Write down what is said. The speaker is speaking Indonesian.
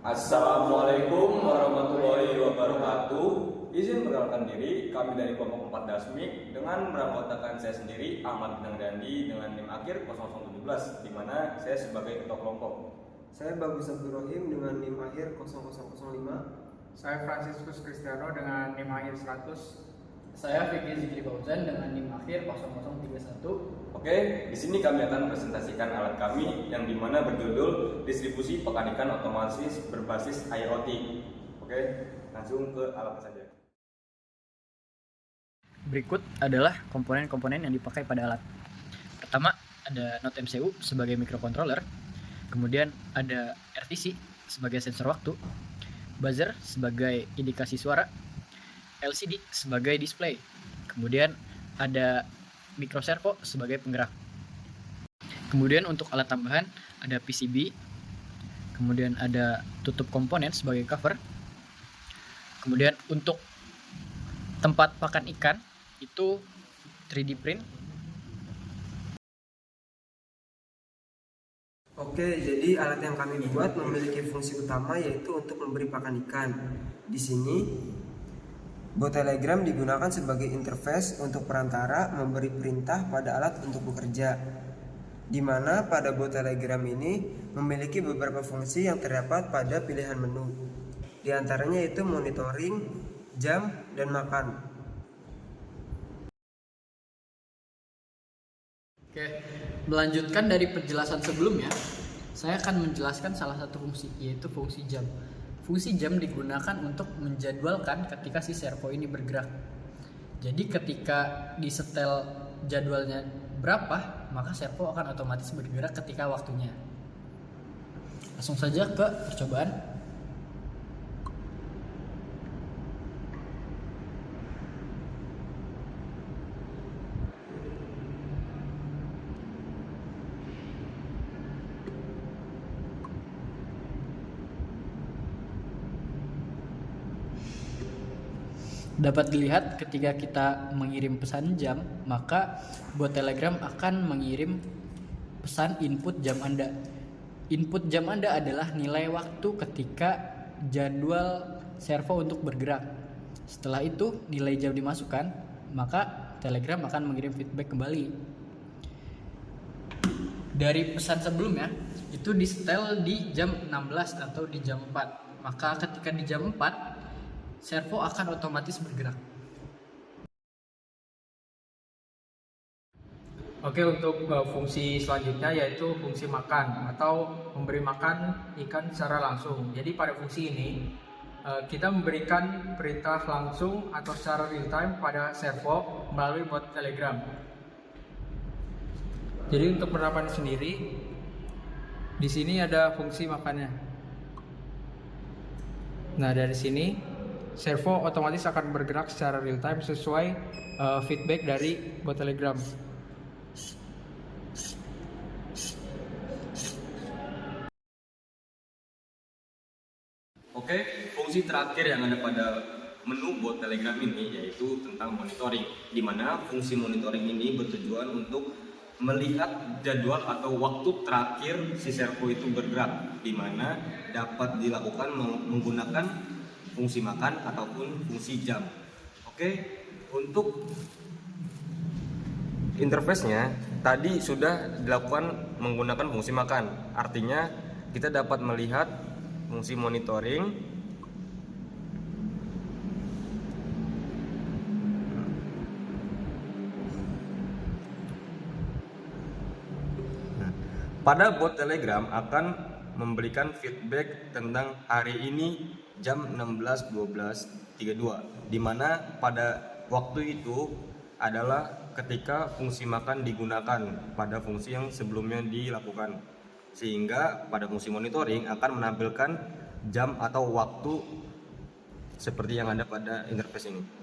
Assalamualaikum warahmatullahi wabarakatuh. Izin perkenalkan diri, kami dari kelompok 4 Dasmik dengan beranggotakan saya sendiri Ahmad Bintang Dandi dengan NIM akhir 0017, di mana saya sebagai ketua kelompok. Saya Bagus Abdurrahim dengan NIM akhir 0005. Saya Franciscus Cristiano dengan NIM akhir 100. Saya Fikri Zikri Fauzan dengan NIM akhir 0031. Oke, di sini kami akan presentasikan alat kami yang dimana berjudul distribusi pekanikan otomatis berbasis IoT. Oke, langsung ke alat saja. Berikut adalah komponen-komponen yang dipakai pada alat. Pertama, ada Node MCU sebagai microcontroller. Kemudian ada RTC sebagai sensor waktu, buzzer sebagai indikasi suara, LCD sebagai display. Kemudian ada microservo sebagai penggerak. Kemudian untuk alat tambahan ada PCB. Kemudian ada tutup komponen sebagai cover. Kemudian untuk tempat pakan ikan itu 3D print. Oke, jadi alat yang kami buat memiliki fungsi utama yaitu untuk memberi pakan ikan. Di sini bot telegram digunakan sebagai interface untuk perantara memberi perintah pada alat untuk bekerja, di mana pada bot telegram ini memiliki beberapa fungsi yang terdapat pada pilihan menu. Di antaranya yaitu monitoring, jam, dan makan. Oke, melanjutkan dari penjelasan sebelumnya, saya akan menjelaskan salah satu fungsi, yaitu fungsi jam. Fungsi jam digunakan untuk menjadwalkan ketika si servo ini bergerak. Jadi ketika disetel jadwalnya berapa, maka servo akan otomatis bergerak ketika waktunya. Langsung saja ke percobaan. Dapat dilihat ketika kita mengirim pesan jam, maka bot telegram akan mengirim pesan input jam Anda. Input jam Anda adalah nilai waktu ketika jadwal servo untuk bergerak. Setelah itu nilai jam dimasukkan, maka telegram akan mengirim feedback kembali. Dari pesan sebelumnya itu disetel di jam 16 atau di jam 4. Maka ketika di jam 4 servo akan otomatis bergerak. Oke, untuk fungsi selanjutnya yaitu fungsi makan atau memberi makan ikan secara langsung. Jadi pada fungsi ini kita memberikan perintah langsung atau secara real time pada servo melalui bot telegram. Jadi untuk penerapan sendiri, di sini ada fungsi makannya. Nah, dari sini servo otomatis akan bergerak secara real time sesuai feedback dari bot telegram. Oke, fungsi terakhir yang ada pada menu bot telegram ini yaitu tentang monitoring, di mana fungsi monitoring ini bertujuan untuk melihat jadwal atau waktu terakhir si servo itu bergerak, di mana dapat dilakukan menggunakan fungsi makan ataupun fungsi jam. Oke, untuk interface-nya tadi sudah dilakukan menggunakan fungsi makan. Artinya kita dapat melihat fungsi monitoring, pada bot telegram akan memberikan feedback tentang hari ini jam 16.12.32, di mana pada waktu itu adalah ketika fungsi makan digunakan pada fungsi yang sebelumnya dilakukan, sehingga pada fungsi monitoring akan menampilkan jam atau waktu seperti yang ada pada interface ini.